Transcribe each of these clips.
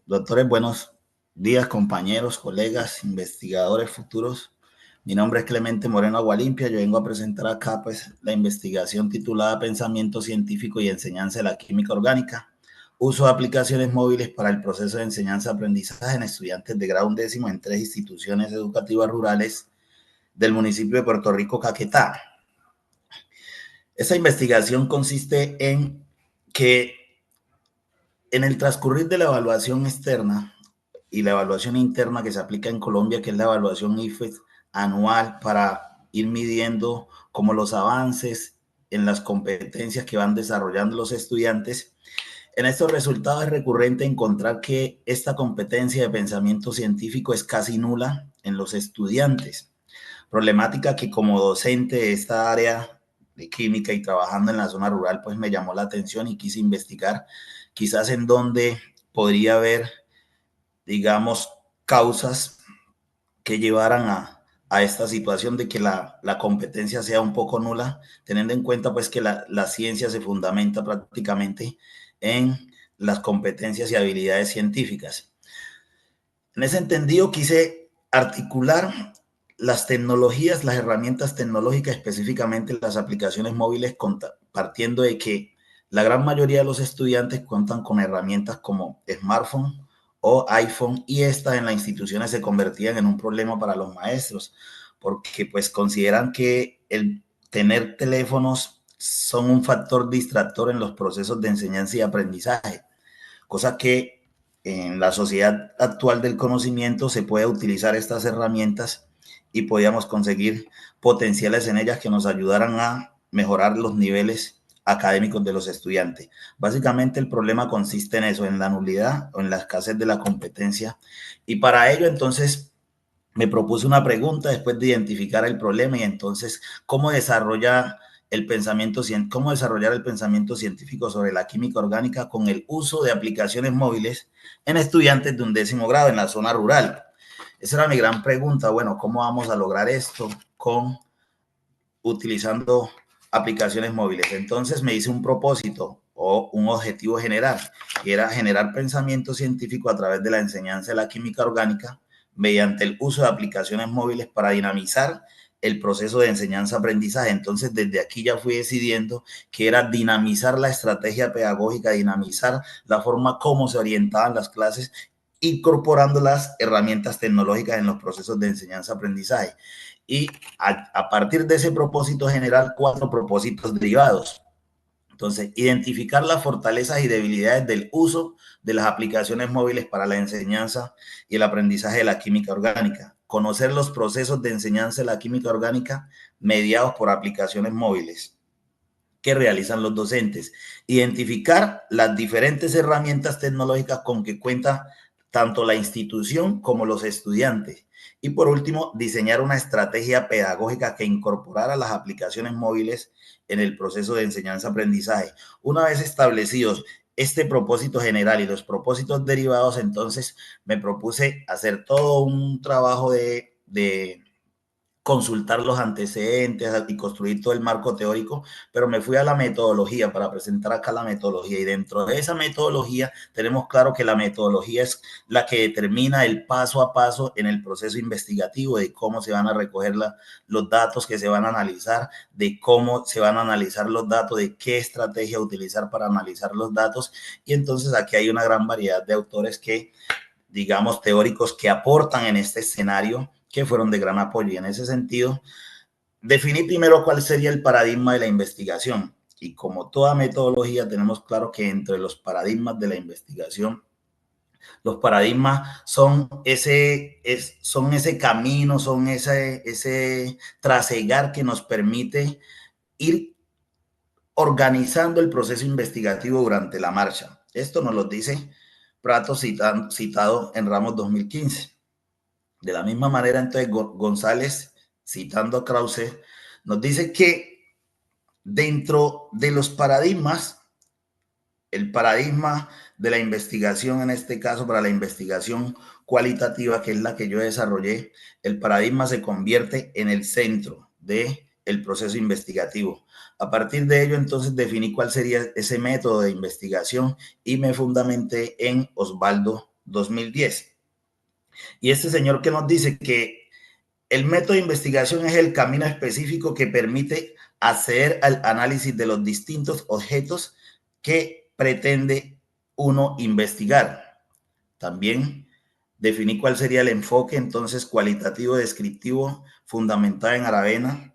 Doctores, buenos días, compañeros, colegas, investigadores futuros. Mi nombre es Clemente Moreno Agualimpia. Yo vengo a presentar acá pues, la investigación titulada Pensamiento Científico y Enseñanza de la Química Orgánica. Uso de aplicaciones móviles para el proceso de enseñanza-aprendizaje en estudiantes de grado 11 en 3 instituciones educativas rurales del municipio de Puerto Rico, Caquetá. Esta investigación consiste en que en el transcurrir de la evaluación externa y la evaluación interna que se aplica en Colombia, que es la evaluación IFES anual para ir midiendo como los avances en las competencias que van desarrollando los estudiantes, en estos resultados es recurrente encontrar que esta competencia de pensamiento científico es casi nula en los estudiantes. Problemática que como docente de esta área de química y trabajando en la zona rural, pues me llamó la atención y quise investigar quizás en dónde podría haber, digamos, causas que llevaran a esta situación de que la competencia sea un poco nula, teniendo en cuenta pues que la ciencia se fundamenta prácticamente en las competencias y habilidades científicas. En ese entendido quise articular las tecnologías, las herramientas tecnológicas, específicamente las aplicaciones móviles, partiendo de que la gran mayoría de los estudiantes cuentan con herramientas como smartphone o iPhone, y estas en las instituciones se convertían en un problema para los maestros, porque pues consideran que el tener teléfonos son un factor distractor en los procesos de enseñanza y aprendizaje, cosa que en la sociedad actual del conocimiento se puede utilizar estas herramientas y podíamos conseguir potenciales en ellas que nos ayudaran a mejorar los niveles académicos de los estudiantes. Básicamente el problema consiste en eso, en la nulidad o en la escasez de la competencia, y para ello entonces me propuse una pregunta después de identificar el problema y entonces cómo desarrollar el pensamiento científico sobre la química orgánica con el uso de aplicaciones móviles en estudiantes de 11º grado en la zona rural. Esa era mi gran pregunta. Bueno, ¿cómo vamos a lograr esto utilizando aplicaciones móviles? Entonces me hice un propósito o un objetivo general, que era generar pensamiento científico a través de la enseñanza de la química orgánica mediante el uso de aplicaciones móviles para dinamizar el proceso de enseñanza-aprendizaje. Entonces, desde aquí ya fui decidiendo que era dinamizar la estrategia pedagógica, dinamizar la forma como se orientaban las clases, incorporando las herramientas tecnológicas en los procesos de enseñanza-aprendizaje. Y a partir de ese propósito general, 4 propósitos derivados. Entonces, identificar las fortalezas y debilidades del uso de las aplicaciones móviles para la enseñanza y el aprendizaje de la química orgánica. Conocer los procesos de enseñanza de la química orgánica mediados por aplicaciones móviles que realizan los docentes. Identificar las diferentes herramientas tecnológicas con que cuenta tanto la institución como los estudiantes. Y por último, diseñar una estrategia pedagógica que incorporara las aplicaciones móviles en el proceso de enseñanza-aprendizaje. Una vez establecidos este propósito general y los propósitos derivados, entonces me propuse hacer todo un trabajo de consultar los antecedentes y construir todo el marco teórico, pero me fui a la metodología para presentar acá la metodología, y dentro de esa metodología tenemos claro que la metodología es la que determina el paso a paso en el proceso investigativo de cómo se van a recoger los datos que se van a analizar, de cómo se van a analizar los datos, de qué estrategia utilizar para analizar los datos. Y entonces aquí hay una gran variedad de autores que, digamos, teóricos que aportan en este escenario, que fueron de gran apoyo. Y en ese sentido, definí primero cuál sería el paradigma de la investigación. Y como toda metodología, tenemos claro que entre los paradigmas de la investigación, los paradigmas son son ese camino, son ese trasegar que nos permite ir organizando el proceso investigativo durante la marcha. Esto nos lo dice Prato citado en Ramos 2015. De la misma manera, entonces, González, citando a Krause, nos dice que dentro de los paradigmas, el paradigma de la investigación, en este caso para la investigación cualitativa, que es la que yo desarrollé, el paradigma se convierte en el centro de el proceso investigativo. A partir de ello, entonces, definí cuál sería ese método de investigación y me fundamenté en Osvaldo 2010. Y este señor que nos dice que el método de investigación es el camino específico que permite acceder al análisis de los distintos objetos que pretende uno investigar. También definí cuál sería el enfoque, entonces, cualitativo descriptivo fundamentado en Aravena,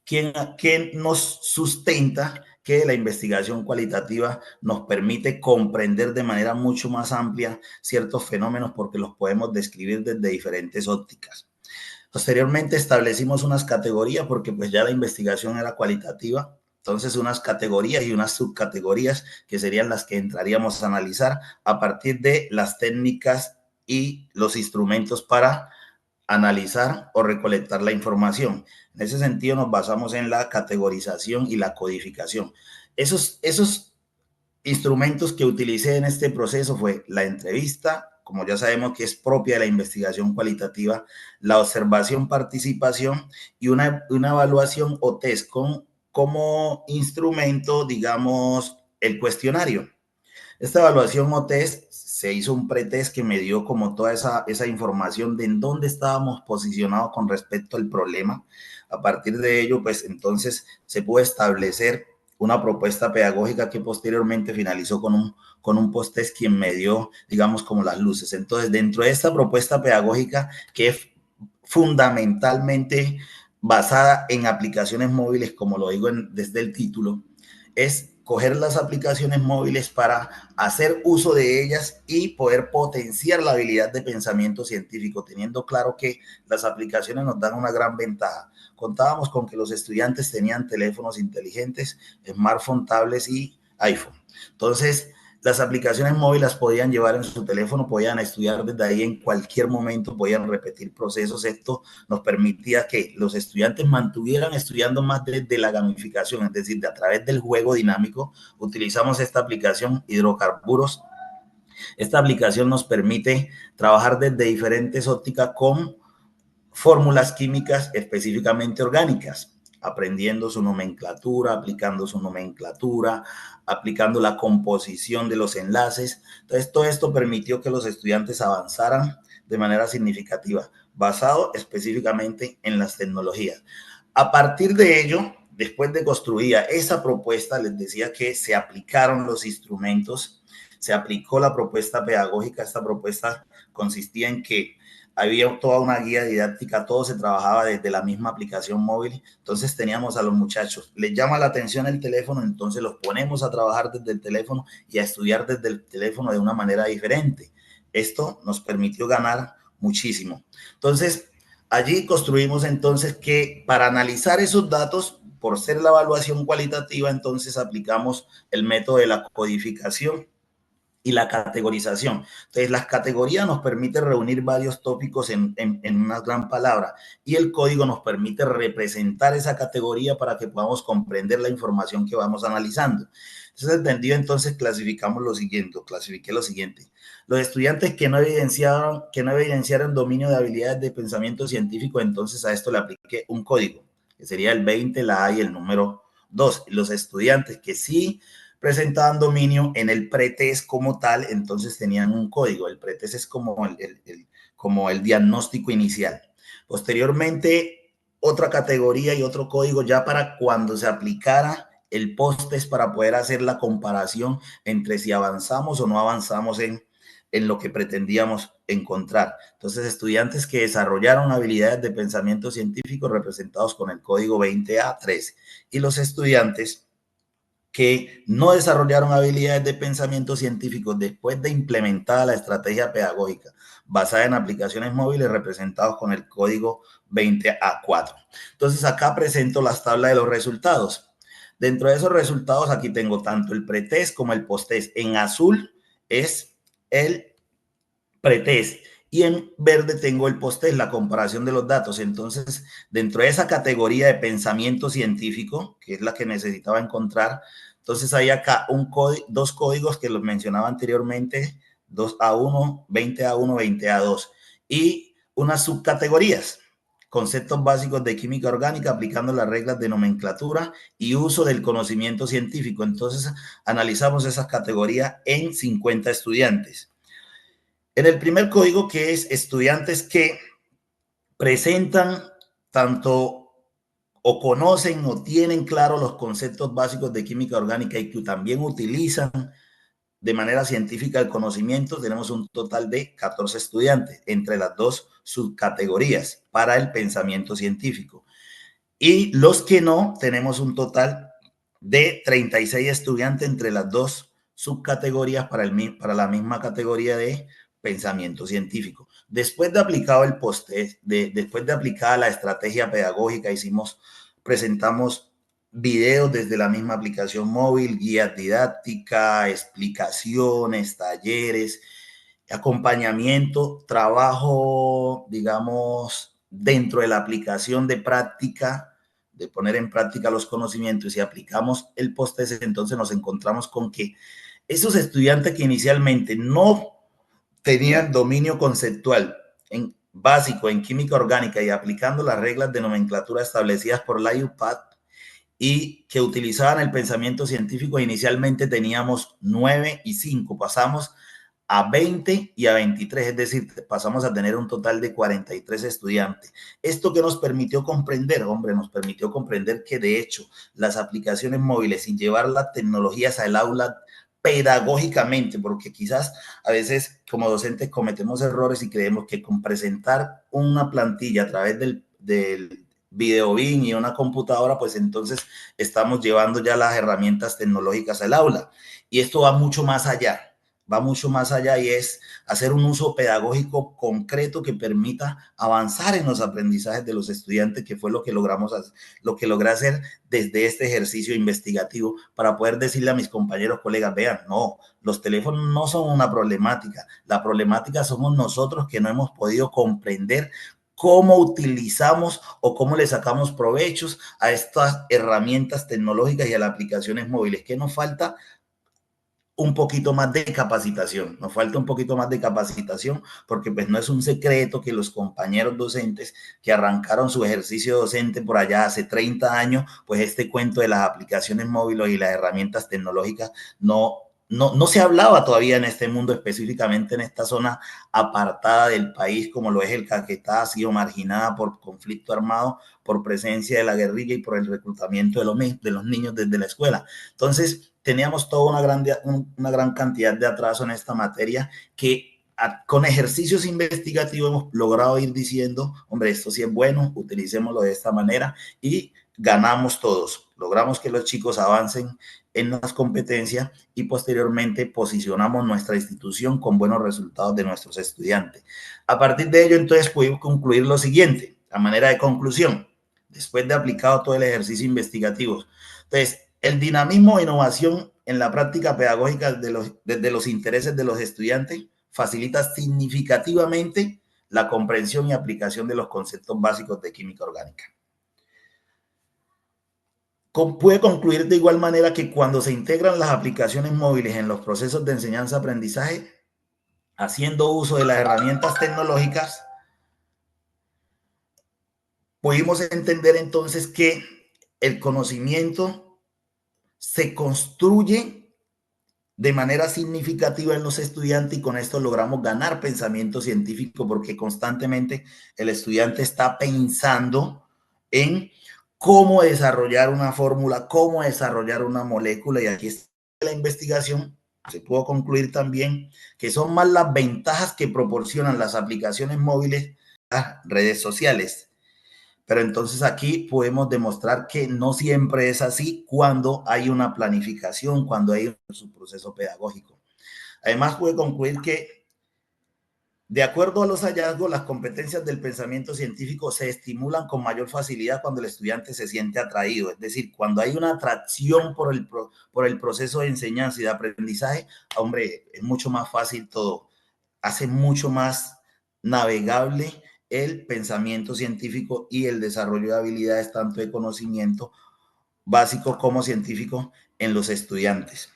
que nos sustenta que la investigación cualitativa nos permite comprender de manera mucho más amplia ciertos fenómenos porque los podemos describir desde diferentes ópticas. Posteriormente establecimos unas categorías porque pues ya la investigación era cualitativa, entonces unas categorías y unas subcategorías que serían las que entraríamos a analizar a partir de las técnicas y los instrumentos para analizar o recolectar la información. En ese sentido nos basamos en la categorización y la codificación. Esos instrumentos que utilicé en este proceso fue la entrevista, como ya sabemos que es propia de la investigación cualitativa, la observación, participación y una evaluación o test con como instrumento, digamos, el cuestionario. Esta evaluación o test se hizo un pretest que me dio como toda esa información de en dónde estábamos posicionados con respecto al problema. A partir de ello, pues entonces se pudo establecer una propuesta pedagógica que posteriormente finalizó con un post-test quien me dio, digamos, como las luces. Entonces, dentro de esta propuesta pedagógica, que es fundamentalmente basada en aplicaciones móviles, como lo digo desde el título, es coger las aplicaciones móviles para hacer uso de ellas y poder potenciar la habilidad de pensamiento científico, teniendo claro que las aplicaciones nos dan una gran ventaja. Contábamos con que los estudiantes tenían teléfonos inteligentes, smartphone, tablets y iPhone. Entonces, las aplicaciones móviles podían llevar en su teléfono, podían estudiar desde ahí en cualquier momento, podían repetir procesos. Esto nos permitía que los estudiantes mantuvieran estudiando más desde la gamificación, es decir, a través del juego dinámico. Utilizamos esta aplicación Hidrocarburos. Esta aplicación nos permite trabajar desde diferentes ópticas con fórmulas químicas específicamente orgánicas, aprendiendo su nomenclatura, aplicando la composición de los enlaces. Entonces, todo esto permitió que los estudiantes avanzaran de manera significativa, basado específicamente en las tecnologías. A partir de ello, después de construir esa propuesta, les decía que se aplicaron los instrumentos, se aplicó la propuesta pedagógica. Esta propuesta consistía en que había toda una guía didáctica, todo se trabajaba desde la misma aplicación móvil. Entonces teníamos a los muchachos, les llama la atención el teléfono, entonces los ponemos a trabajar desde el teléfono y a estudiar desde el teléfono de una manera diferente. Esto nos permitió ganar muchísimo. Entonces, allí construimos entonces que para analizar esos datos, por ser la evaluación cualitativa, entonces aplicamos el método de la codificación y la categorización. Entonces, las categorías nos permiten reunir varios tópicos en una gran palabra y el código nos permite representar esa categoría para que podamos comprender la información que vamos analizando. Entonces, entendido, entonces clasificamos lo siguiente, clasifiqué lo siguiente. Los estudiantes que no evidenciaron dominio de habilidades de pensamiento científico, entonces a esto le apliqué un código, que sería el 20, la A y el número 2. Los estudiantes que sí presentaban dominio en el pretest como tal, entonces tenían un código. El pretest es como el diagnóstico inicial. Posteriormente, otra categoría y otro código ya para cuando se aplicara el post-test para poder hacer la comparación entre si avanzamos o no avanzamos en lo que pretendíamos encontrar. Entonces, estudiantes que desarrollaron habilidades de pensamiento científico representados con el código 20A13 y los estudiantes que no desarrollaron habilidades de pensamiento científico después de implementar la estrategia pedagógica basada en aplicaciones móviles representados con el código 20A4. Entonces, acá presento las tablas de los resultados. Dentro de esos resultados, aquí tengo tanto el pretest como el posttest. En azul es el pretest y en verde tengo el posttest, la comparación de los datos. Entonces, dentro de esa categoría de pensamiento científico, que es la que necesitaba encontrar, entonces hay acá dos códigos que los mencionaba anteriormente, 2A1, 20A1, 20A2 y unas subcategorías conceptos básicos de química orgánica aplicando las reglas de nomenclatura y uso del conocimiento científico. Entonces, analizamos esas categorías en 50 estudiantes. En el primer código, que es estudiantes que presentan tanto o conocen o tienen claro los conceptos básicos de química orgánica y que también utilizan de manera científica el conocimiento, tenemos un total de 14 estudiantes entre las dos subcategorías para el pensamiento científico. Y los que no, tenemos un total de 36 estudiantes entre las dos subcategorías para la misma categoría de pensamiento científico. Después de aplicado el post-test, después de aplicada la estrategia pedagógica, presentamos videos desde la misma aplicación móvil, guías didácticas, explicaciones, talleres, acompañamiento, trabajo, digamos, dentro de la aplicación de práctica, de poner en práctica los conocimientos. Y si aplicamos el post-test, entonces nos encontramos con que esos estudiantes que inicialmente no tenían dominio conceptual en básico en química orgánica y aplicando las reglas de nomenclatura establecidas por la UPAD y que utilizaban el pensamiento científico, inicialmente teníamos 9 y 5, pasamos a 20 y a 23, es decir, pasamos a tener un total de 43 estudiantes. Esto que nos permitió comprender, hombre, nos permitió comprender que de hecho las aplicaciones móviles y llevar las tecnologías al aula pedagógicamente, porque quizás a veces como docentes cometemos errores y creemos que con presentar una plantilla a través del video BIM y una computadora, pues entonces estamos llevando ya las herramientas tecnológicas al aula. Y esto va mucho más allá y es hacer un uso pedagógico concreto que permita avanzar en los aprendizajes de los estudiantes, que fue lo que logré hacer desde este ejercicio investigativo para poder decirle a mis compañeros, colegas, vean, no, los teléfonos no son una problemática, la problemática somos nosotros que no hemos podido comprender cómo utilizamos o cómo le sacamos provechos a estas herramientas tecnológicas y a las aplicaciones móviles. ¿Qué nos falta? Un poquito más de capacitación, nos falta un poquito más de capacitación, porque pues no es un secreto que los compañeros docentes que arrancaron su ejercicio docente por allá hace 30 años, pues este cuento de las aplicaciones móviles y las herramientas tecnológicas no se hablaba todavía en este mundo, específicamente en esta zona apartada del país, como lo es el Caquetá, ha sido marginada por conflicto armado, por presencia de la guerrilla y por el reclutamiento de los niños desde la escuela. Entonces, teníamos toda una gran cantidad de atraso en esta materia que con ejercicios investigativos hemos logrado ir diciendo, hombre, esto sí es bueno, utilicémoslo de esta manera y ganamos todos. Logramos que los chicos avancen en las competencias y posteriormente posicionamos nuestra institución con buenos resultados de nuestros estudiantes. A partir de ello, entonces, pudimos concluir lo siguiente, a manera de conclusión, después de aplicado todo el ejercicio investigativo. Entonces, el dinamismo e innovación en la práctica pedagógica desde los intereses de los estudiantes facilita significativamente la comprensión y aplicación de los conceptos básicos de química orgánica. Puede concluir de igual manera que cuando se integran las aplicaciones móviles en los procesos de enseñanza-aprendizaje, haciendo uso de las herramientas tecnológicas, pudimos entender entonces que el conocimiento se construye de manera significativa en los estudiantes y con esto logramos ganar pensamiento científico porque constantemente el estudiante está pensando en cómo desarrollar una fórmula, cómo desarrollar una molécula y aquí está la investigación. Se pudo concluir también que son más las ventajas que proporcionan las aplicaciones móviles a redes sociales. Pero entonces aquí podemos demostrar que no siempre es así cuando hay una planificación, cuando hay un proceso pedagógico. Además, puede concluir que, de acuerdo a los hallazgos, las competencias del pensamiento científico se estimulan con mayor facilidad cuando el estudiante se siente atraído. Es decir, cuando hay una atracción por el proceso de enseñanza y de aprendizaje, hombre, es mucho más fácil todo. Hace mucho más navegable el pensamiento científico y el desarrollo de habilidades tanto de conocimiento básico como científico en los estudiantes.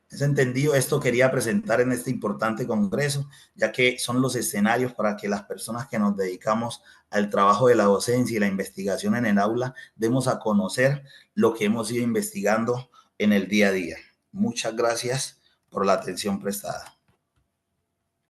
Es entendido, esto quería presentar en este importante congreso, ya que son los escenarios para que las personas que nos dedicamos al trabajo de la docencia y la investigación en el aula demos a conocer lo que hemos ido investigando en el día a día. Muchas gracias por la atención prestada.